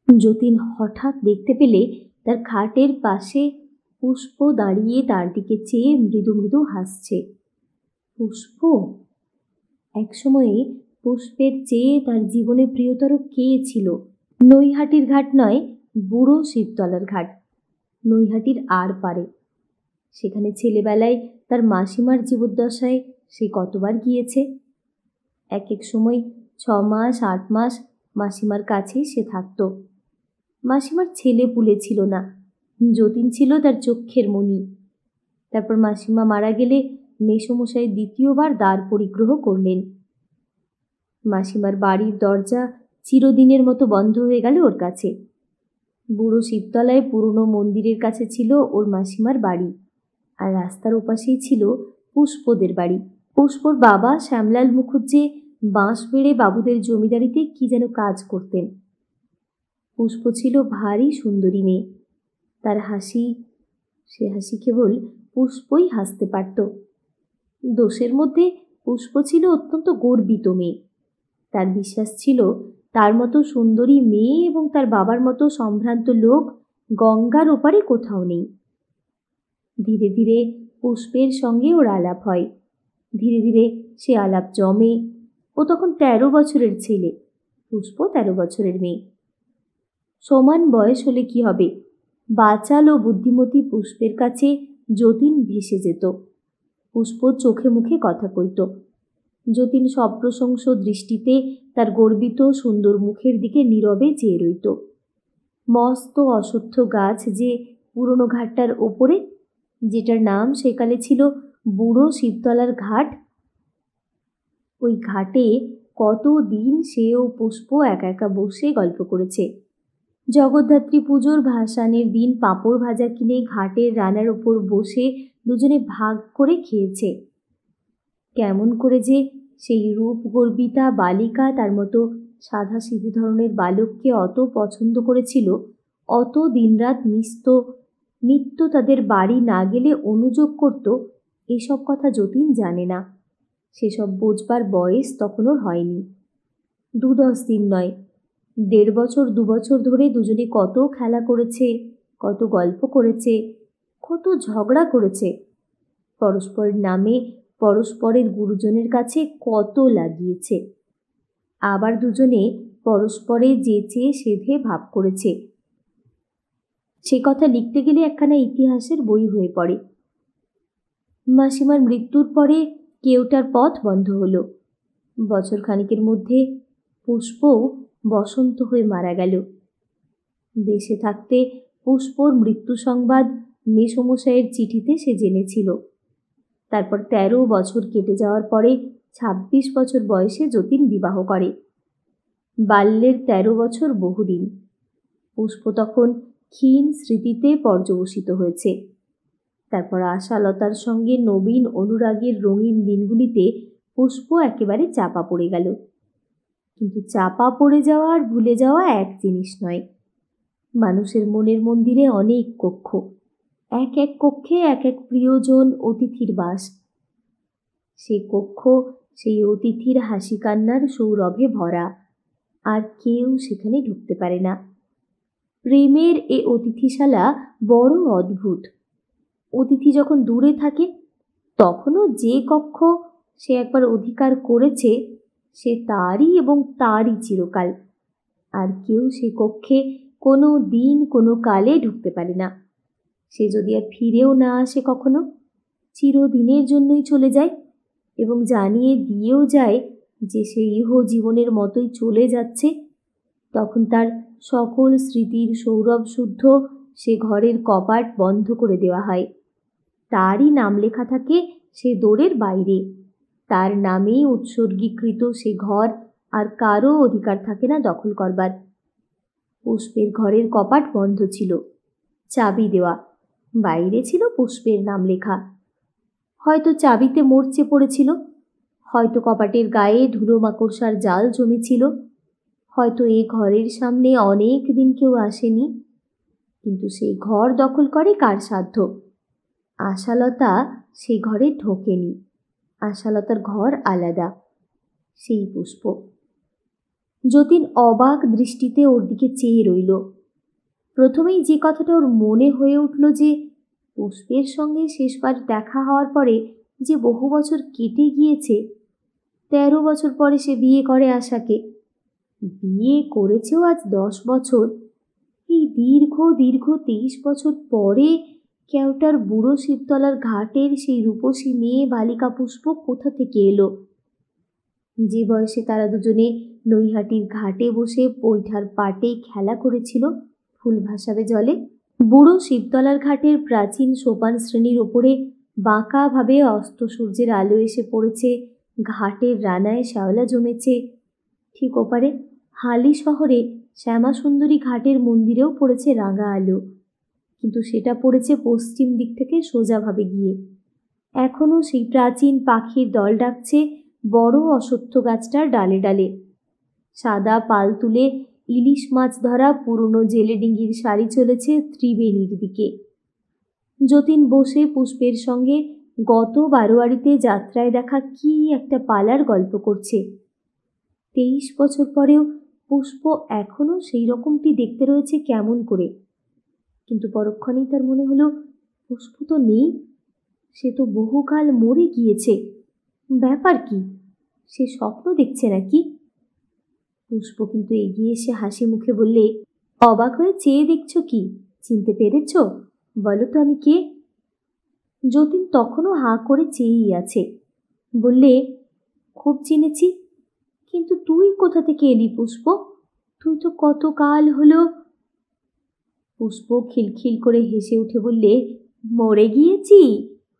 যতীন হঠাৎ দেখতে পেলে তার খাটের পাশে পুষ্প দাঁড়িয়ে তার দিকে চেয়ে মৃদু মৃদু হাসছে। পুষ্প! একসময়ে পুষ্পের চেয়ে তার জীবনে প্রিয়তর কে ছিল? নৈহাটির ঘাট নয়, বুড়ো শিবতলার ঘাট, নৈহাটির আর পারে। সেখানে ছেলেবেলায় তার মাসিমার জীবদ্দশায় সে কতবার গিয়েছে। এক এক সময় 6 মাস 8 মাস মাসিমার কাছেই সে থাকত। মাসিমার ছেলে পুলে ছিল না, যতীন ছিল তার চক্ষের মণি। তারপর মাসিমা মারা গেলে মেসোমশাই দ্বিতীয়বার দ্বার পরিগ্রহ করলেন। মাসিমার বাড়ির দরজা চিরদিনের মতো বন্ধ হয়ে গেল ওর কাছে। বুড়ো শিবতলায় পুরনো মন্দিরের কাছে ছিল ওর মাসিমার বাড়ি, আর রাস্তার ওপাশেই ছিল পুষ্পদের বাড়ি। পুষ্পর বাবা শ্যামলাল মুখুজ্জে বাঁশবেড়ে বাবুদের জমিদারিতে কি যেন কাজ করতেন। পুষ্প ছিল ভারী সুন্দরী মেয়ে। তার হাসি, সে হাসি কেবল পুষ্পই হাসতে পারত। দোষের মধ্যে পুষ্প ছিল অত্যন্ত গর্বিত মেয়ে। তার বিশ্বাস ছিল তার মতো সুন্দরী মেয়ে এবং তার বাবার মতো সম্ভ্রান্ত লোক গঙ্গার ওপারে কোথাও নেই। ধীরে ধীরে পুষ্পের সঙ্গে ওর আলাপ হয়। ধীরে ধীরে সে আলাপ জমে। ও তখন 13 বছরের ছেলে, পুষ্প 13 বছরের মেয়ে। সমান বয়স হলে কি হবে, বাচাল ও বুদ্ধিমতী পুষ্পের কাছে যতীন ভেসে যেত। পুষ্প চোখে মুখে কথা কইত। যতীন সপ্রশংস দৃষ্টিতে তার গর্বিত সুন্দর মুখের দিকে নীরবে চেয়ে রইত। মস্ত অশ্বত্থ গাছ যে পুরনো ঘাটটার ওপরে, যেটার নাম সেকালে ছিল বুড়ো শিবতলার ঘাট, ওই ঘাটে কতদিন সে ও পুষ্প একা একা বসে গল্প করেছে। জগদ্ধাত্রী পুজোর ভাসানের দিন পাঁপড় ভাজা কিনে ঘাটের রানার ওপর বসে দুজনে ভাগ করে খেয়েছে। কেমন করে যে সেই রূপ গর্বিতা বালিকা তার মতো সাদা সিধে ধরনের বালককে অত পছন্দ করেছিল, অত দিনরাত নিত্য তাদের বাড়ি না গেলে অনুযোগ করত, এসব কথা যতীন জানে না। সেসব বোঝবার বয়স তখন ওর হয়নি। 2-10 দিন নয়, 1.5 বছর 2 বছর ধরে দুজনে কত খেলা করেছে, কত গল্প করেছে, কত ঝগড়া করেছে, পরস্পরের নামে পরস্পরের গুরুজনের কাছে কত লাগিয়েছে। আবার দুজনে পরস্পরে যেচে সেধে ভাব করেছে। সে কথা লিখতে গেলে একখানা ইতিহাসের বই হয়ে পড়ে। মাসিমার মৃত্যুর পরে কেউটার পথ বন্ধ হলো। বছর খানিকের মধ্যে পুষ্পও বসন্ত হয়ে মারা গেল। দেশে থাকতে পুষ্পর মৃত্যু সংবাদ মেসোমশাইয়ের চিঠিতে সে জেনেছিল। তারপর 13 বছর কেটে যাওয়ার পরে 26 বছর বয়সে যতীন বিবাহ করে। বাল্যের 13 বছর বহুদিন। পুষ্প তখন ক্ষীণ স্মৃতিতে পর্যবসিত হয়েছে। তারপর আশালতার সঙ্গে নবীন অনুরাগের রঙিন দিনগুলিতে পুষ্প একেবারে চাপা পড়ে গেল। কিন্তু চাপা পড়ে যাওয়া আর ভুলে যাওয়া এক জিনিস নয়। মানুষের মনের মন্দিরে অনেক কক্ষ, এক এক কক্ষে এক এক প্রিয়জন অতিথির বাস। সে কক্ষ সেই অতিথির হাসি কান্নার সৌরভে ভরা, আর কেউ সেখানে ঢুকতে পারে না। প্রেমের এ অতিথিশালা বড় অদ্ভুত। অতিথি যখন দূরে থাকে তখনও যে কক্ষ সে একবার অধিকার করেছে সে তারই এবং তারই চিরকাল, আর কেউ সে কক্ষে কোনো দিন কোনো কালে ঢুকতে পারে না। সে যদি আর ফিরেও না আসে কখনো, চিরদিনের জন্যই চলে যায় এবং জানিয়ে দিয়েও যায় যে সে ইহ জীবনের মতোই চলে যাচ্ছে, তখন তার সকল স্মৃতির সৌরভ শুদ্ধ সে ঘরের কপাট বন্ধ করে দেওয়া হয়। তারই নাম লেখা থাকে সে দোরের বাইরে, তার নামেই উৎসর্গীকৃত সে ঘর, আর কারও অধিকার থাকে না দখল করবার। পুষ্পের ঘরের কপাট বন্ধ ছিল, চাবি দেওয়া, বাইরে ছিল পুষ্পের নাম লেখা। হয়তো চাবিতে মরচে পড়েছিল, হয়তো কপাটের গায়ে ধুলো মাকড়সার জাল জমেছিল, হয়তো এ ঘরের সামনে অনেক দিন কেউ আসেনি, কিন্তু সেই ঘর দখল করে কার সাধ্য? আশালতা সেই ঘরে ঢোকেনি। আশালতার ঘর আলাদা, সেই পুষ্প। যতীন অবাক দৃষ্টিতে ওর দিকে চেয়ে রইল। প্রথমেই যে কথাটা ওর মনে হয়ে উঠল যে পুষ্পের সঙ্গে শেষবার দেখা হওয়ার পরে যে বহু বছর কেটে গিয়েছে, 13 বছর পরে সে বিয়ে করে আশাকে। বিয়ে করেছেও আজ 10 বছর। এই দীর্ঘ দীর্ঘ 23 বছর পরে কেওটার বুড়ো শিবতলার ঘাটের সেই রূপসী মেয়ে বালিকা পুষ্প কোথা থেকে এলো? যে বয়সে তারা দুজনে নৈহাটির ঘাটে বসে বৈঠার পাটে খেলা করেছিল, ফুল ভাসাবে জলে। বুড়ো শিবতলার ঘাটের প্রাচীন সোপান শ্রেণীর ওপরে বাঁকাভাবে অস্ত সূর্যের আলো এসে পড়েছে, ঘাটের রানায় শ্যাওলা জমেছে। ঠিক ওপারে হালি শহরে শ্যামাসুন্দরী ঘাটের মন্দিরেও পড়েছে রাঙা আলো, কিন্তু সেটা পড়েছে পশ্চিম দিক থেকে সোজাভাবে গিয়ে। এখনও সেই প্রাচীন পাখির দল ডাকছে বড় অশ্বত্থ গাছটার ডালে ডালে। সাদা পাল তুলে ইলিশ মাছ ধরা পুরনো জেলে ডিঙ্গির সারি চলেছে ত্রিবেণীর দিকে। যতীন বসে পুষ্পের সঙ্গে গত বারোয়ারিতে যাত্রায় দেখা কি একটা পালার গল্প করছে। 23 বছর পরেও পুষ্প এখনও সেই রকমটি দেখতে রয়েছে কেমন করে। কিন্তু পরক্ষণেই তার মনে হলো পুষ্প তো নেই, সে তো বহুকাল মরে গিয়েছে। ব্যাপার কি? সে স্বপ্ন দেখছে নাকি? পুষ্প কিন্তু এগিয়ে এসে হাসি মুখে বললে, অবাক হয়ে চেয়ে দেখছো কি? চিনতে পেরেছ? বলো তো আমি কে? যতীন তখনও হাঁ করে চেয়েই আছে। বললে, খুব চিনেছি, কিন্তু তুই কোথা থেকে এলি পুষ্প? তুই তো কত কাল হলো। পুষ্প খিলখিল করে হেসে উঠে বললে, মরে গিয়েছি?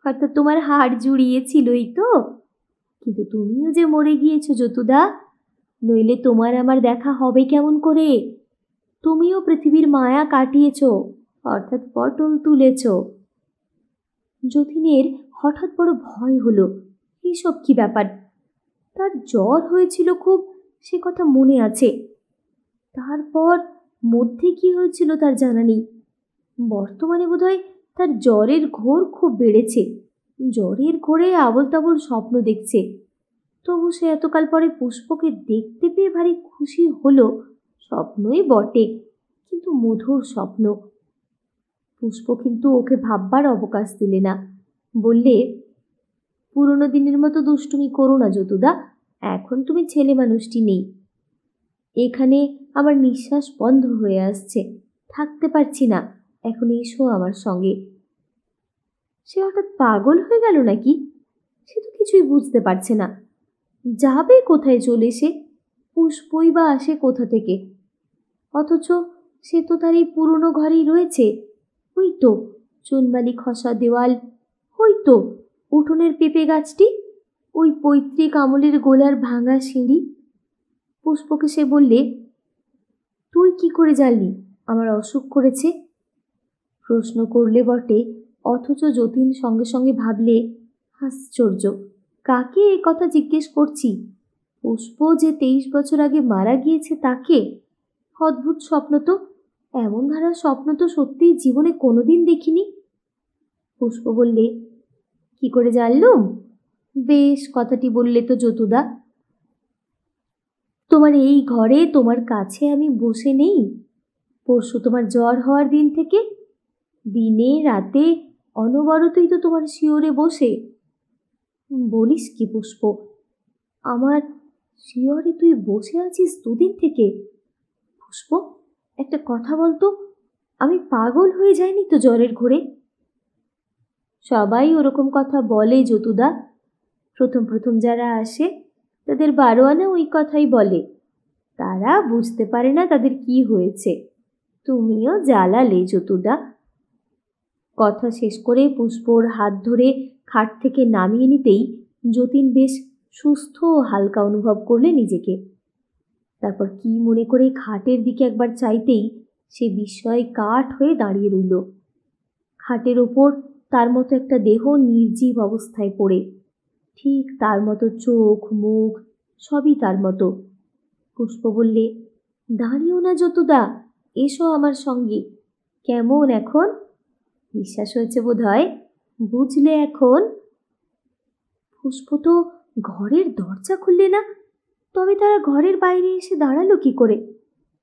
অর্থাৎ তোমার হাড় জুড়িয়েছিলই তো। কিন্তু তুমিও যে মরে গিয়েছো যতুদা, নইলে তোমার আমার দেখা হবে কেমন করে? তুমিও পৃথিবীর মায়া কাটিয়েছ, অর্থাৎ পটল তুলেছ। যতীনের হঠাৎ বড় ভয় হলো। এইসব কি ব্যাপার? তার জ্বর হয়েছিল খুব, সে কথা মনে আছে। তারপর মধ্যে কি হয়েছিল তার জানা নেই। বর্তমানে বোধহয় তার জ্বরের ঘোর খুব বেড়েছে। জ্বরের ঘোরে আবোল তাবোল স্বপ্ন দেখছে। তবু সে এতকাল পরে পুষ্পকে দেখতে পেয়ে ভারী খুশি হলো। স্বপ্নই বটে, কিন্তু মধুর স্বপ্ন। পুষ্প কিন্তু ওকে ভাববার অবকাশ দিলে না। বললে, পুরনো দিনের মতো দুষ্টুমি করো না যতুদা, এখন তুমি ছেলে মানুষটি নেই। এখানে আমার নিঃশ্বাস বন্ধ হয়ে আসছে, থাকতে পারছি না, এখন এসো আমার সঙ্গে। সে হঠাৎ পাগল হয়ে গেল নাকি? সে তো কিছুই বুঝতে পারছে না। যাবে কোথায় চলে সে? পুষ্পই বা আসে কোথা থেকে? অথচ সে তো তার এই পুরনো ঘরেই রয়েছে। ওই তো চুনবালি খসা দেওয়াল, ওই তো উঠোনের পেঁপে গাছটি, ওই পৈতৃক আমলের গোলার ভাঙা সিঁড়ি। পুষ্পকে সে বললে, তুই কি করে জানলি আমার অসুখ করেছে? প্রশ্ন করলে বটে, অথচ যতীন সঙ্গে সঙ্গে ভাবলে, আশ্চর্য, কাকে এ কথা জিজ্ঞেস করছি? পুষ্প যে 23 বছর আগে মারা গিয়েছে তাকে। অদ্ভুত স্বপ্ন তো, এমন ধারা স্বপ্ন তো সত্যিই জীবনে কোনোদিন দেখিনি। পুষ্প বললে, কি করে জানলুম? বেশ কথাটি বললে তো যতুদা। তোমার এই ঘরে তোমার কাছে আমি বসে নেই পরশু তোমার জ্বর হওয়ার দিন থেকে? দিনে রাতে অনবরতই তো তোমার শিওরে বসে। বলিস কি পুষ্প, আমার শিওরে তুই বসে আছিস দুদিন থেকে? পুষ্প, একটা কথা বলতো, আমি পাগল হয়ে যাইনি তো জ্বরের ঘোরে? সবাই ওরকম কথা বলে যতুদা। প্রথম প্রথম যারা আসে তাদের 12 আনা ওই কথাই বলে। তারা বুঝতে পারে না তাদের কি হয়েছে। তুমিও জ্বালালে যতুদা। কথা শেষ করে পুষ্পর হাত ধরে খাট থেকে নামিয়ে নিতেই যতীন বেশ সুস্থ ও হালকা অনুভব করলে নিজেকে। তারপর কি মনে করে খাটের দিকে একবার চাইতেই সে বিস্ময়ে কাঠ হয়ে দাঁড়িয়ে রইল। খাটের ওপর তার মতো একটা দেহ নির্জীব অবস্থায় পড়ে, ঠিক তার মতো চোখ মুখ, সবই তার মতো। পুষ্প বললে, দাঁড়িও না যতুদা, এসো আমার সঙ্গে। কেমন এখন? বিশ্বাস হয়েছে বোধ হয়, বুঝলে এখন? পুষ্প তো ঘরের দরজা খুললে না, তবে তারা ঘরের বাইরে এসে দাঁড়ালো কি করে?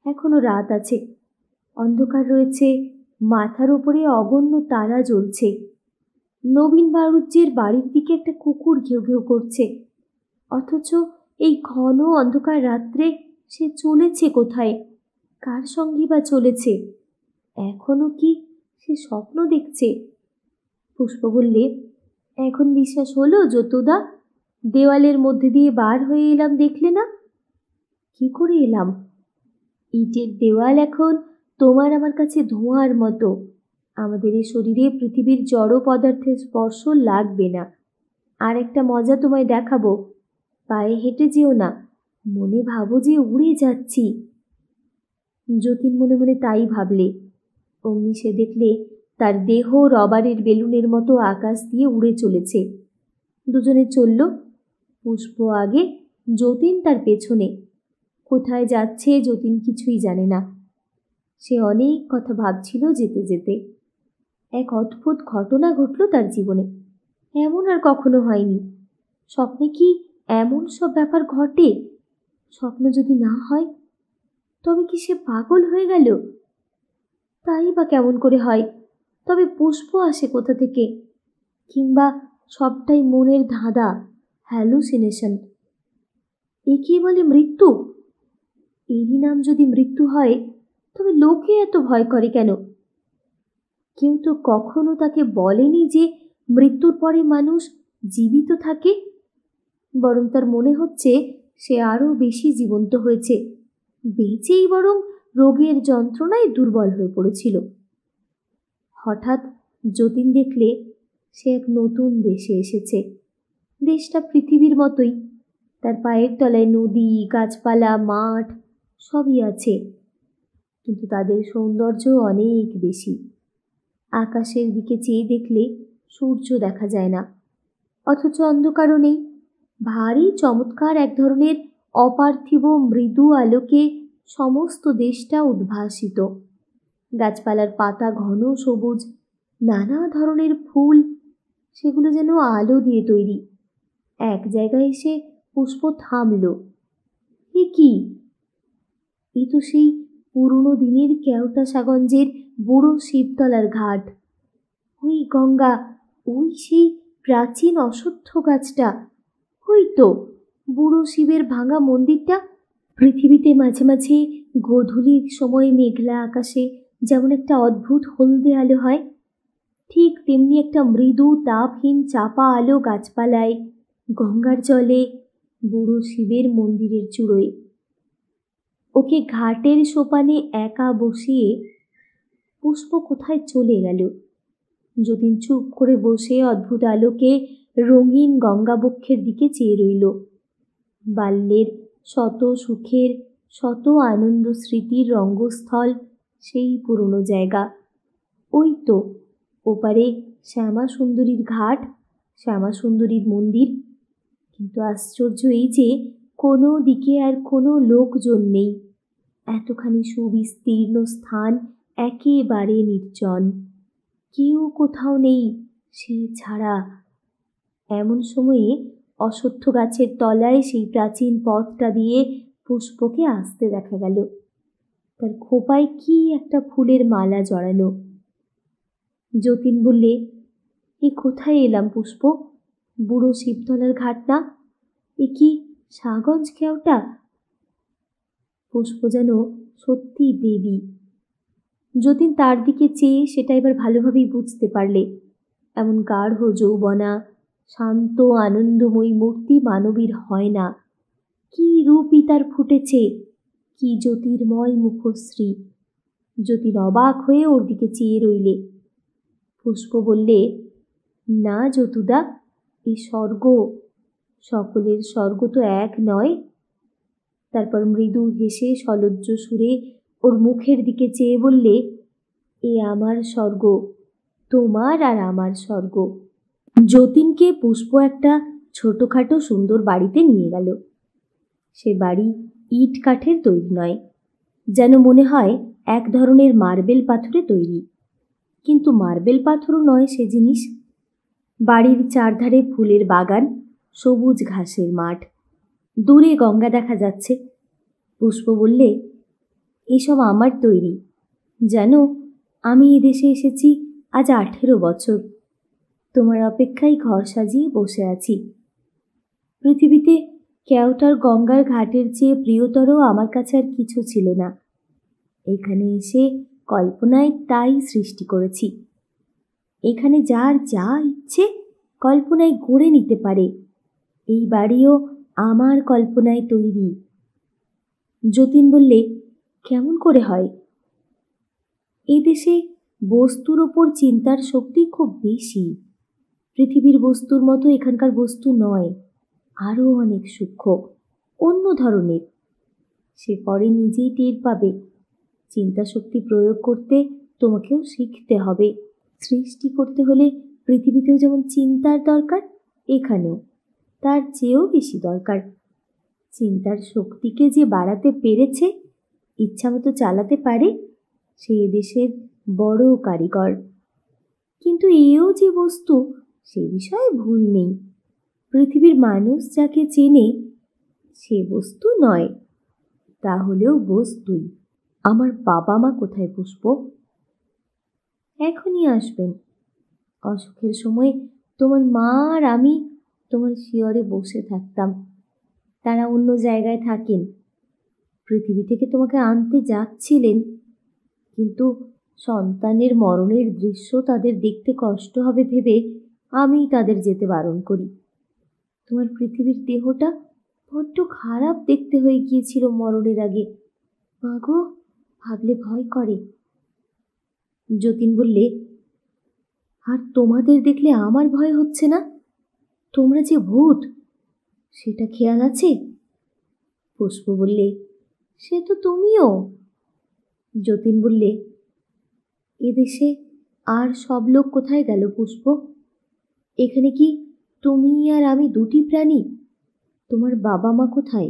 এখনো রাত আছে, অন্ধকার রয়েছে, মাথার উপরে অগণ্য তারা জ্বলছে। নবীন বাড়ুজ্যের বাড়ির দিকে একটা কুকুর ঘেউ ঘেউ করছে, অথচ এই ঘন অন্ধকার রাত্রে সে চলেছে কোথায়? কার সঙ্গী বা চলেছে? এখনো কি সে স্বপ্ন দেখছে? পুষ্প বললে, এখন বিশ্বাস হলো যতুদা? দেওয়ালের মধ্যে দিয়ে বার হয়ে এলাম, দেখলে না? কি করে এলাম? ইটের দেওয়াল এখন তোমার আমার কাছে ধোঁয়ার মতো। আমাদের এই শরীরে পৃথিবীর জড় পদার্থের স্পর্শ লাগবে না। আর একটা মজা তোমায় দেখাবো। পায়ে হেঁটে যেও না, মনে ভাবো যে উড়ে যাচ্ছি। যতীন মনে মনে তাই ভাবলে। অমনি সে দেখলে তার দেহ রবারের বেলুনের মতো আকাশ দিয়ে উড়ে চলেছে। দুজনে চলল, পুষ্প আগে, যতীন তার পেছনে। কোথায় যাচ্ছে যতীন কিছুই জানে না। সে অনেক কথা ভাবছিল যেতে যেতে। এক অদ্ভুত ঘটনা ঘটল তার জীবনে। এমন আর কখনো হয়নি। স্বপ্নে কি এমন সব ব্যাপার ঘটে? স্বপ্ন যদি না হয়, তবে কি সে পাগল হয়ে গেল? তাই বা কেমন করে হয়? তবে পুষ্প আসে কোথা থেকে? কিংবা সবটাই মনের ধাঁধা, হ্যালুসিনেশন? একে বলে মৃত্যু? এরই নাম যদি মৃত্যু হয়, তবে লোকে এত ভয় করে কেন? কেউ তো কখনো তাকে বলেনি যে মৃত্যুর পরে মানুষ জীবিত থাকে। বরং তার মনে হচ্ছে সে আরও বেশি জীবন্ত হয়েছে, বেঁচেই বরং রোগের যন্ত্রণায় দুর্বল হয়ে পড়েছিল। হঠাৎ যতীন দেখলে সে এক নতুন দেশে এসেছে। দেশটা পৃথিবীর মতোই, তার পায়ের তলায় নদী, গাছপালা, মাঠ সবই আছে, কিন্তু তাদের সৌন্দর্য অনেক বেশি। আকাশের দিকে চেয়ে দেখলে সূর্য দেখা যায় না, অথচ অন্ধকারও নেই। ভারী চমৎকার এক ধরনের অপার্থিব মৃদু আলোকে সমস্ত দেশটা উদ্ভাসিত। গাছপালার পাতা ঘন সবুজ, নানা ধরনের ফুল, সেগুলো যেন আলো দিয়ে তৈরি। এক জায়গায় এসে পুষ্প থামল। এ কি? এ তো সেই পুরনো দিনের কেওটাসাগঞ্জের বুড়ো শিবতলার ঘাট। ওই গঙ্গা, ওই সেই প্রাচীন অশ্বত্থ গাছটা, ওই তো বুড়ো শিবের ভাঙা মন্দিরটা। পৃথিবীতে মাঝে মাঝে গোধূলির সময় মেঘলা আকাশে যেমন একটা অদ্ভুত হলদে আলো হয়, ঠিক তেমনি একটা মৃদু তাপহীন চাপা আলো গাছপালায়, গঙ্গার জলে, বুড়ো শিবের মন্দিরের চূড়োয়। ওকে ঘাটের সোপানে একা বসিয়ে পুষ্প কোথায় চলে গেল। যতীন চুপ করে বসে অদ্ভুত আলোকে রঙিন গঙ্গাবক্ষের দিকে চেয়ে রইল। বাল্যের শত সুখের, শত আনন্দ স্মৃতির রঙ্গস্থল সেই পুরনো জায়গা। ওই তো ওপারে শ্যামা সুন্দরীর ঘাট, শ্যামা সুন্দরীর মন্দির। কিন্তু আশ্চর্য এই যে কোনো দিকে আর কোনো লোকজন নেই। এতখানি সুবিস্তীর্ণ স্থান একেবারে নির্জন, কেউ কোথাও নেই সে ছাড়া। এমন সময়ে অশ্বত্থ গাছের তলায় সেই প্রাচীন পথটা দিয়ে পুষ্পকে আসতে দেখা গেল। তার খোপায় কি একটা ফুলের মালা জড়ানো। যতীন বললে, এ কোথায় এলাম পুষ্প? বুড়ো শিবতলার ঘাট না? এ কি সাগঞ্জ কেওটা? পুষ্প যেন সত্যি দেবী। যতীন তার দিকে চেয়ে সেটা এবার ভালোভাবেই বুঝতে পারলে। এমন গাঢ় যৌবনা, শান্ত আনন্দময়ী মূর্তি মানবীর হয় না। কি রূপই তার ফুটেছে, কি জ্যোতির্ময় মুখশ্রী! যতীন অবাক হয়ে ওর দিকে চেয়ে রইলে। পুষ্প বললে, না যতুদা, এ স্বর্গ। সকলের স্বর্গ তো এক নয়। তারপর মৃদু হেসে সলজ্জ সুরে ওর মুখের দিকে চেয়ে বললে, এ আমার স্বর্গ, তোমার আর আমার স্বর্গ। যতীনকে পুষ্প একটা ছোটখাটো সুন্দর বাড়িতে নিয়ে গেল। সে বাড়ি ইট কাঠের তৈরি নয়, যেন মনে হয় এক ধরনের মার্বেল পাথরে তৈরি। কিন্তু মার্বেল পাথরও নয় সে জিনিস। বাড়ির চারধারে ফুলের বাগান, সবুজ ঘাসের মাঠ, দূরে গঙ্গা দেখা যাচ্ছে। পুষ্প বললে, এসব আমার তৈরি। জানো, আমি এদেশে এসেছি আজ 18 বছর। তোমার অপেক্ষায় ঘর সাজিয়ে বসে আছি। পৃথিবীতে কেওটার গঙ্গার ঘাটের চেয়ে প্রিয়তর আমার কাছে আর কিছু ছিল না। এখানে এসে কল্পনায় তাই সৃষ্টি করেছি। এখানে যার যা ইচ্ছে কল্পনায় গড়ে নিতে পারে। এই বাড়িও আমার কল্পনায় তৈরি। যতীন বললে, কেমন করে হয়? এদেশে বস্তুর ওপর চিন্তার শক্তি খুব বেশি। পৃথিবীর বস্তুর মতো এখানকার বস্তু নয়, আরও অনেক সূক্ষ্ম, অন্য ধরনের। সে পরে নিজেই টের পাবে। চিন্তা শক্তি প্রয়োগ করতে তোমাকেও শিখতে হবে। সৃষ্টি করতে হলে পৃথিবীতেও যেমন চিন্তার দরকার, এখানেও তার চেয়েও বেশি দরকার। চিন্তার শক্তিকে যে বাড়াতে পেরেছে, ইচ্ছামতো চালাতে পারে, সে দেশের বড় কারিগর। কিন্তু এও যে বস্তু, সে বিষয়ে ভুল নেই। পৃথিবীর মানুষ যাকে চেনে সে বস্তু নয়, তাহলেও বস্তুই। আমার বাবা মা কোথায় পুষ্প? এখনই আসবেন। অসুখের সময় তোমার মা আর আমি তোমার শিয়রে বসে থাকতাম। তারা অন্য জায়গায় থাকেন। পৃথিবী থেকে তোমাকে আনতে যাচ্ছিলেন, কিন্তু সন্তানের মরণের দৃশ্য তাদের দেখতে কষ্ট হবে ভেবে আমি তাদের যেতে বারণ করি। তোমার পৃথিবীর দেহটা বড্ড খারাপ দেখতে হয়ে গিয়েছিল মরণের আগে। মাগো, ভাবলে ভয় করে। যতীন বললে, আর তোমাদের দেখলে আমার ভয় হচ্ছে না? তোমরা যে ভূত, সেটা খেয়াল আছে? পুষ্প বললে, সে তো তুমিও। যতীন বললে, এদেশে আর সব লোক কোথায় গেল পুষ্প? এখানে কি তুমি আর আমি দুটি প্রাণী? তোমার বাবা মা কোথায়?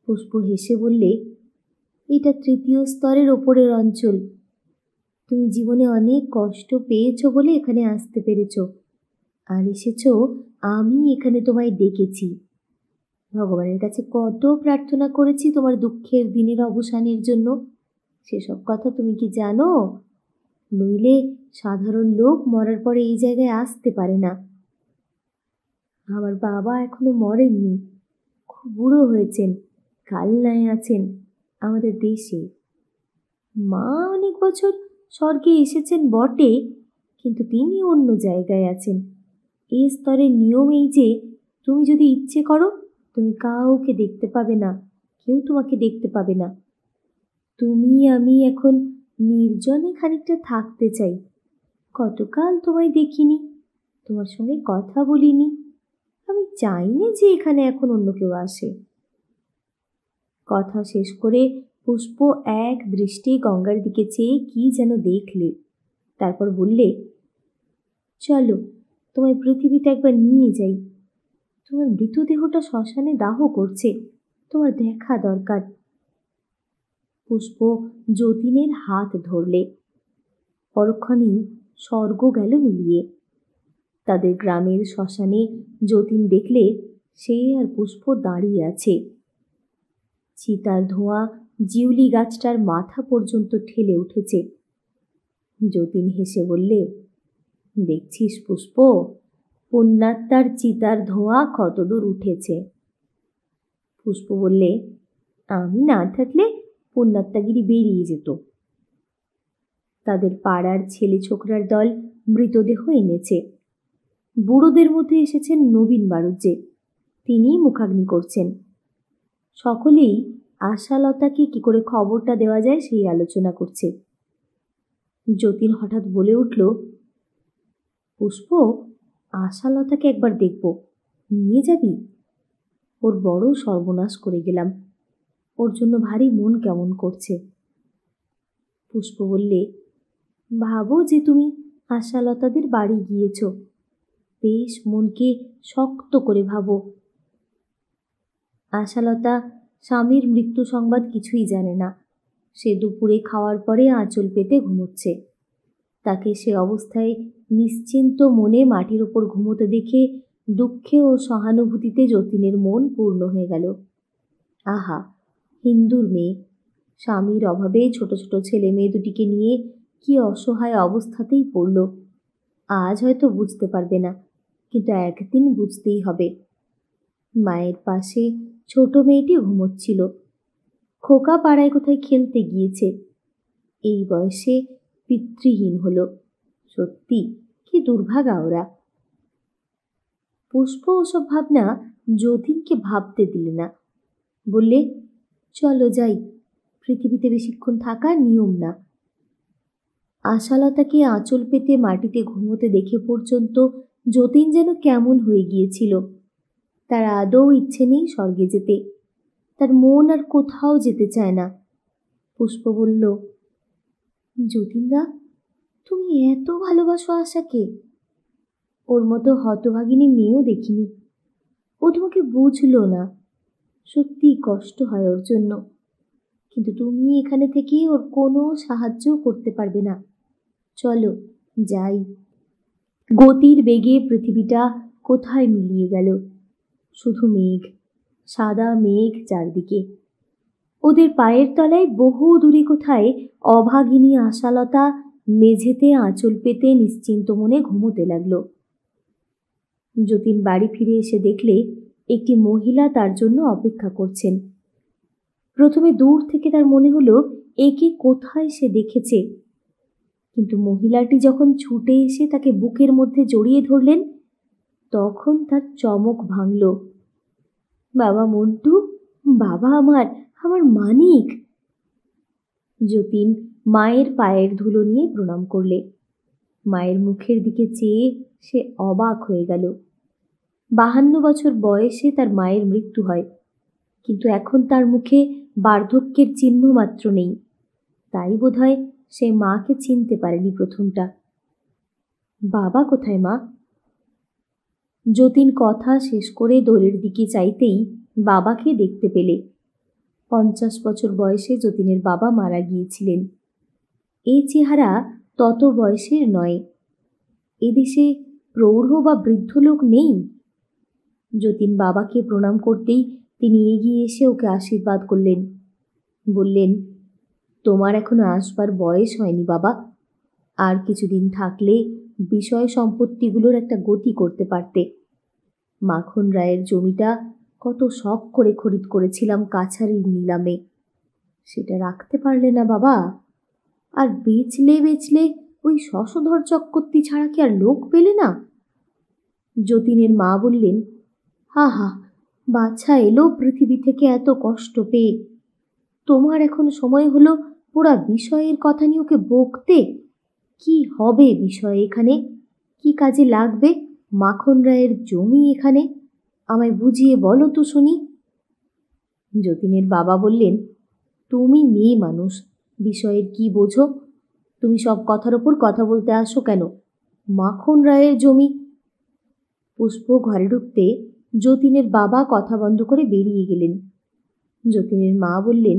পুষ্প হেসে বললে, এটা 3য় স্তরের ওপরের অঞ্চল। তুমি জীবনে অনেক কষ্ট পেয়েছো বলে এখানে আসতে পেরেছ, আর এসেছো আমি এখানে তোমায় ডেকেছি। ভগবানের কাছে কত প্রার্থনা করেছি তোমার দুঃখের দিনের অবসানের জন্য। সেসব কথা তুমি কি জানো? নইলে সাধারণ লোক মরার পরে এই জায়গায় আসতে পারে না। আমার বাবা এখনো মরেননি, খুব বুড়ো হয়েছেন, কালনায় আছেন আমাদের দেশে। মা অনেক বছর স্বর্গে এসেছেন বটে, কিন্তু তিনি অন্য জায়গায় আছেন। এই স্তরের নিয়ম এই যে, তুমি যদি ইচ্ছে করো তুমি কাউকে দেখতে পাবে না, কেউ তোমাকে দেখতে পাবে না। তুমি আমি এখন নির্জনে খানিকটা থাকতে চাই। কতকাল তোমায় দেখিনি, তোমার সঙ্গে কথা বলিনি। আমি চাই না যে এখানে এখন অন্য কেউ আসে। কথা শেষ করে পুষ্প এক দৃষ্টি গঙ্গার দিকে চেয়ে কি যেন দেখলে। তারপর বললে, চলো তোমায় পৃথিবীতে একবার নিয়ে যাই। তোমার মৃতদেহটা শ্মশানে দাহ করছে, তোমার দেখা দরকার। পুষ্প যতীনের হাত ধরলে। পরক্ষণেই স্বর্গ গেল মিলিয়ে। তাদের গ্রামের শ্মশানে যতীন দেখলে সে আর পুষ্প দাঁড়িয়ে আছে। চিতার ধোঁয়া জিউলি গাছটার মাথা পর্যন্ত ঠেলে উঠেছে। যতীন হেসে বললে, দেখছিস পুষ্প, পুণ্যাত্মার চিতার ধোঁয়া কতদূর উঠেছে। পুষ্প বললে, আমি না থাকলে পুণ্যাত্মাগিরি বেরিয়ে যেত। তাদের পাড়ার ছেলে ছোকরার দল মৃতদেহ এনেছে। বুড়োদের মধ্যে এসেছেন নবীন বাড়ুজ্জে, তিনিই মুখাগ্নি করছেন। সকলেই আশালতাকে কি করে খবরটা দেওয়া যায় সেই আলোচনা করছে। যতীন হঠাৎ বলে উঠল, পুষ্প, আশালতাকে একবার দেখব, নিয়ে যাবি? ওর বড় সর্বনাশ করে গেলাম, ওর জন্য ভারী মন কেমন করছে। পুষ্প বললে, ভাবো যে তুমি আশালতাদের বাড়ি গিয়েছ, বেশ মনকে শক্ত করে ভাবো। আশালতা স্বামীর মৃত্যু সংবাদ কিছুই জানে না। সে দুপুরে খাওয়ার পরে আঁচল পেতে ঘুমোচ্ছে। তাকে সে অবস্থায় নিশ্চিন্ত মনে মাটির ওপর ঘুমোতে দেখে দুঃখে ও সহানুভূতিতে যতীনের মন পূর্ণ হয়ে গেল। আহা, হিন্দুর মেয়ে, স্বামীর অভাবে ছোট ছোট ছেলে মেয়ে দুটিকে নিয়ে কি অসহায় অবস্থাতেই পড়ল। আজ হয়তো বুঝতে পারবে না, কিন্তু একদিন বুঝতেই হবে। মায়ের পাশে ছোট মেয়েটি ঘুমোচ্ছিল। খোকা পাড়ায় কোথায় খেলতে গিয়েছে। এই বয়সে পিতৃহীন হলো। সত্যি কি দুর্ভাগা ওরা। পুষ্প ওসব ভাবনা যতীনকে ভাবতে দিলে না। বললে, চলো যাই, পৃথিবীতে বেশিক্ষণ থাকার নিয়ম না। আশালতাকে আঁচল পেতে মাটিতে ঘুমোতে দেখে পর্যন্ত যতীন যেন কেমন হয়ে গিয়েছিল। তার আদৌ ইচ্ছে নেই স্বর্গে যেতে। তার মন আর কোথাও যেতে চায় না। পুষ্প বলল, যতীনদা, তুমি এত ভালোবাসো আশাকে? ওর মতো হতভাগিনী মেয়েও দেখিনি। ও তোমাকে বুঝলো না। সত্যি কষ্ট হয় ওর জন্য। কিন্তু তুমি এখানে থেকে ওর কোনো সাহায্যও করতে পারবে না। চলো যাই। গতির বেগে পৃথিবীটা কোথায় মিলিয়ে গেল। শুধু মেঘ, সাদা মেঘ চারদিকে। ওদের পায়ের তলায় বহু দূরে কোথায় অভাগিনী আশালতা মেঝেতে আঁচল পেতে নিশ্চিন্ত মনে ঘুমোতে লাগল। যতীন বাড়ি ফিরে এসে দেখলে একটি মহিলা তার জন্য অপেক্ষা করছেন। প্রথমে দূর থেকে তার মনে হলো একে কোথায় সে দেখেছে, কিন্তু মহিলাটি যখন ছুটে এসে তাকে বুকের মধ্যে জড়িয়ে ধরলেন, তখন তার চমক ভাঙল। বাবা মন্টু, বাবা আমার, আমার মানিক। যতীন মায়ের পায়ের ধুলো নিয়ে প্রণাম করলে। মায়ের মুখের দিকে চেয়ে সে অবাক হয়ে গেল। 52 বছর বয়সে তার মায়ের মৃত্যু হয়, কিন্তু এখন তার মুখে বার্ধক্যের চিহ্ন মাত্র নেই। তাই বোধহয় সে মাকে চিনতে পারেনি প্রথমটা। বাবা কোথায় মা? যতীন কথা শেষ করে দোরের দিকে চাইতেই বাবাকে দেখতে পেলে। 50 বছর বয়সে যতীনের বাবা মারা গিয়েছিলেন। এই চেহারা তত বয়সের নয়। এদেশে প্রৌঢ় বা বৃদ্ধ লোক নেই। যতীন বাবাকে প্রণাম করতেই তিনি এগিয়ে এসে ওকে আশীর্বাদ করলেন। বললেন, তোমার এখনো আসবার বয়স হয়নি বাবা। আর কিছুদিন থাকলে বিষয় সম্পত্তিগুলোর একটা গতি করতে পারতে। মাখন রায়ের জমিটা কত শখ করে খরিদ করেছিলাম কাছারির নিলামে, সেটা রাখতে পারলে না বাবা। আর বেচলে বেচলে ওই শশধর চক্রবর্তী ছাড়া কি আর লোক পেলে না? যতীনের মা বললেন, হা হা, বাছা এলো পৃথিবী থেকে এত কষ্ট পেয়ে। তোমার এখন সময় হলো পুরা বিষয়ের কথা নিয়ে ওকে বকতে। কি হবে বিষয় এখানে? কি কাজে লাগবে মাখন রায়ের জমি এখানে? আমায় বুঝিয়ে বলো তো শুনি। যতীনের বাবা বললেন, তুমি মেয়ে মানুষ, বিষয়ের কি বোঝো? তুমি সব কথার ওপর কথা বলতে আসো কেন? মাখন রায়ের জমি। পুষ্প ঘরে ঢুকতে যতীনের বাবা কথা বন্ধ করে বেরিয়ে গেলেন। যতীনের মা বললেন,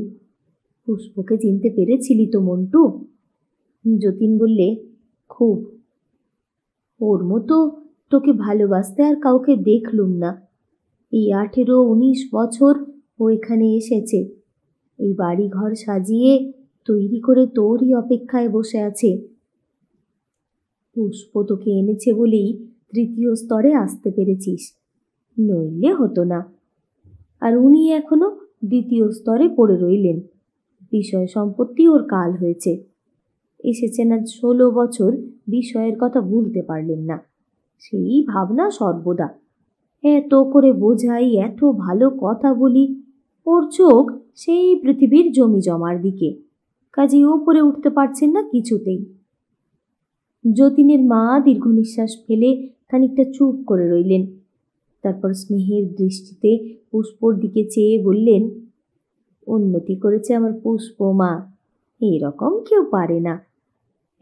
পুষ্পকে চিনতে পেরেছিলি তো মন্টু? যতীন বললে, খুব। ওর মতো তোকে ভালোবাসতে আর কাউকে দেখলুম না। এই 18-19 বছর ও এখানে এসেছে। এই বাড়ি ঘর সাজিয়ে তৈরি করে তোরই অপেক্ষায় বসে আছে। পুষ্প তোকে এনেছে বলেই 3য় স্তরে আসতে পেরেছিস, নইলে হতো না। আর উনি এখনো 2য় স্তরে পড়ে রইলেন। বিষয় সম্পত্তি ওর কাল হয়েছে। এসেছেন আজ 16 বছর, বিষয়ের কথা ভুলতে পারলেন না। সেই ভাবনা সর্বদা। এত করে বোঝাই, এত ভালো কথা বলি, ওর চোখ সেই পৃথিবীর জমি জমার দিকে। কাজেই ওপরে উঠতে পারছেন না কিছুতেই। যতীনের মা দীর্ঘ নিঃশ্বাস ফেলে খানিকটা চুপ করে রইলেন। তারপর স্নেহের দৃষ্টিতে পুষ্পর দিকে চেয়ে বললেন, উন্নতি করেছে আমার পুষ্প মা, এরকম কেউ পারে না।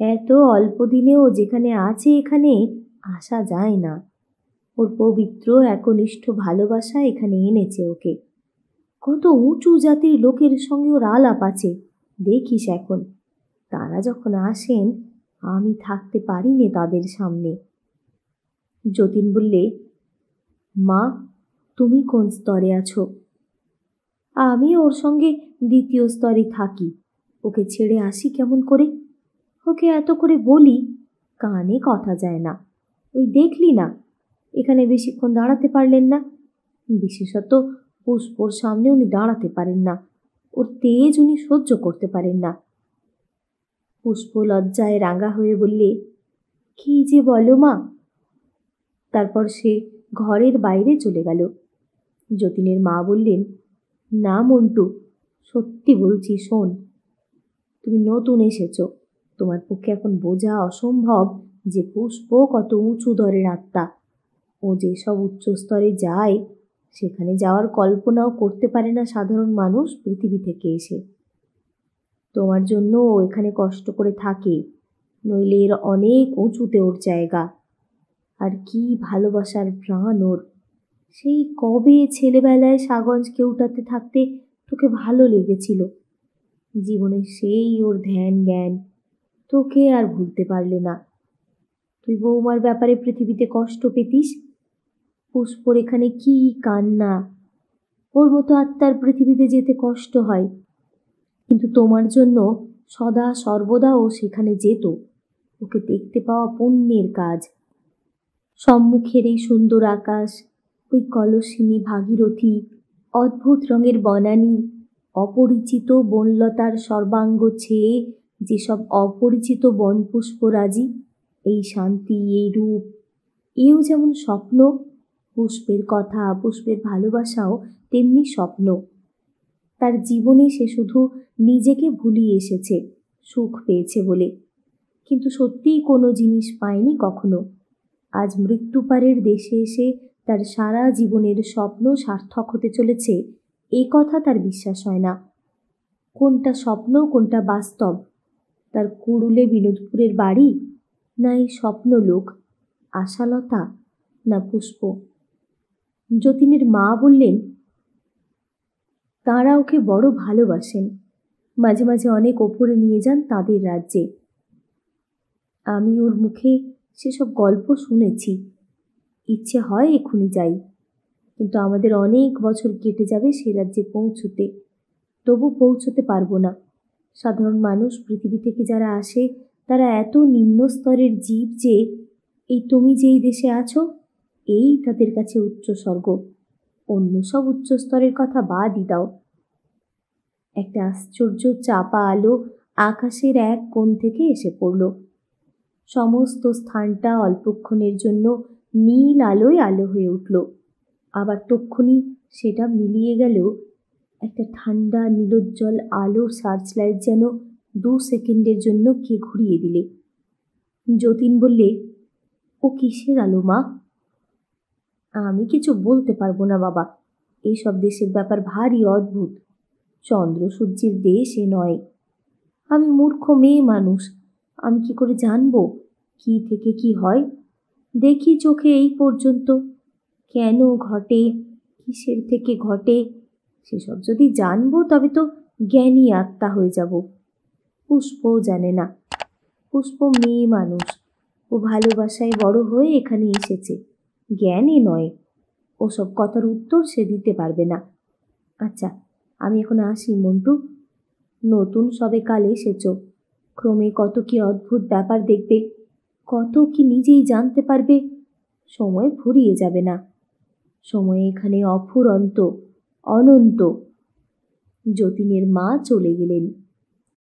এত অল্প দিনেও যেখানে আছে এখানে আসা যায় না। ওর পবিত্র একনিষ্ঠ ভালোবাসা এখানে এনেছে ওকে। কত উঁচু জাতির লোকের সঙ্গে ওর আলাপ আছে দেখিস এখন। তারা যখন আসেন আমি থাকতে পারি নে তাদের সামনে। যতীন বললে, মা, তুমি কোন স্তরে আছো? আমি ওর সঙ্গে দ্বিতীয় স্তরে থাকি। ওকে ছেড়ে আসি কেমন করে? ওকে এত করে বলি, কানে কথা যায় না। ওই দেখলি না, এখানে বেশিক্ষণ দাঁড়াতে পারলেন না। বিশেষত পুষ্পর সামনে উনি দাঁড়াতে পারেন না। ওর তেজ উনি সহ্য করতে পারেন না। পুষ্প লজ্জায় রাঙা হয়ে বললে, কি যে বলো মা। তারপর সে ঘরের বাইরে চলে গেল। যতীনের মা বললেন, না মন্টু, সত্যি বলছি, শোন, তুমি নতুন এসেছো, তোমার পক্ষে এখন বোঝা অসম্ভব যে পুষ্প কত উঁচু দরের আত্মা। ও যেসব উচ্চ স্তরে যায়, সেখানে যাওয়ার কল্পনাও করতে পারে না সাধারণ মানুষ পৃথিবী থেকে এসে। তোমার জন্য ও এখানে কষ্ট করে থাকে, নইলে এর অনেক উঁচুতে ওর জায়গা। আর কি ভালোবাসার প্রাণ ওর! সেই কবে ছেলেবেলায় সাগঞ্জ কেউটাতে থাকতে তোকে ভালো লেগেছিল। জীবনে সেই ওর ধ্যান জ্ঞান, তোকে আর ভুলতে পারলে না। তুই বৌমার ব্যাপারে পৃথিবীতে কষ্ট পেতিস, পুষ্পর এখানে কি কান্না! ওর মতো আত্মার পৃথিবীতে যেতে কষ্ট হয়, কিন্তু তোমার জন্য সদা সর্বদা ও সেখানে যেত। ওকে দেখতে পাওয়া পুণ্যের কাজ। সম্মুখের এই সুন্দর আকাশ, ওই কলসিনী ভাগীরথী, অদ্ভুত রঙের বনানী, অপরিচিত বনলতার সর্বাঙ্গ ছেয়ে যেসব অপরিচিত বনপুষ্পরাজি, এই শান্তি, এই রূপ, এও যেমন স্বপ্ন, পুষ্পের কথা, পুষ্পের ভালোবাসাও তেমনি স্বপ্ন। তার জীবনে সে শুধু নিজেকে ভুলিয়ে এসেছে সুখ পেয়েছে বলে, কিন্তু সত্যিই কোনো জিনিস পায়নি কখনো। আজ মৃত্যুপারের দেশে এসে তার সারা জীবনের স্বপ্ন সার্থক হতে চলেছে, এ কথা তার বিশ্বাস হয় না। কোনটা স্বপ্ন, কোনটা বাস্তব? তার কুড়ুলে বিনোদপুরের বাড়ি, না এই স্বপ্নলোক, আশালতা, না পুষ্প? যতীনের মা বললেন, তাঁরা ওকে বড় ভালোবাসেন, মাঝে মাঝে অনেক ওপরে নিয়ে যান তাঁদের রাজ্যে। আমি ওর মুখে সেসব গল্প শুনেছি। ইচ্ছে হয় এক্ষুনি যাই, কিন্তু আমাদের অনেক বছর কেটে যাবে সে রাজ্যে পৌঁছতে, তবু পৌঁছতে পারবো না। সাধারণ মানুষ পৃথিবী থেকে যারা আসে, তারা এত নিম্ন স্তরের জীব যে এই তুমি যেই দেশে আছো, এই তাদের কাছে উচ্চ স্বর্গ। অন্য সব উচ্চ স্তরের কথা বাদই দাও। একটা আশ্চর্য চাপা আলো আকাশের এক কোণ থেকে এসে পড়ল। সমস্ত স্থানটা অল্পক্ষণের জন্য নীল আলোয় আলো হয়ে উঠল। আবার তক্ষুনি সেটা মিলিয়ে গেল একটা ঠান্ডা নীলোজ্জ্বল আলোর সার্চলাইট যেন 2 সেকেন্ডের জন্য কে ঘুরিয়ে দিলে। যতীন বললে, ও কিসের আলো মা? আমি কিছু বলতে পারবো না বাবা, এইসব দেশের ব্যাপার ভারী অদ্ভুত। চন্দ্র সূর্যের দেশ এ নয়। আমি মূর্খ মেয়ে মানুষ, আমি কি করে জানবো কি থেকে কি হয়? দেখি চোখে এই পর্যন্ত, কেন ঘটে, কিসের থেকে ঘটে, সেসব যদি জানবো তবে তো জ্ঞানী আত্মা হয়ে যাব। পুষ্পও জানে না। পুষ্প মেয়ে মানুষ, ও ভালোবাসায় বড় হয়ে এখানে এসেছে, জ্ঞানে নয়। ওসব কথার উত্তর সে দিতে পারবে না। আচ্ছা, আমি এখন আসি মন্টু। নতুন সবে কাল এসেছ, ক্রমে কত কি অদ্ভুত ব্যাপার দেখবে, কত কি নিজেই জানতে পারবে। সময় ফুরিয়ে যাবে না। সময় এখানে অফুরন্ত, অনন্ত। যতীনের মা চলে গেলেন।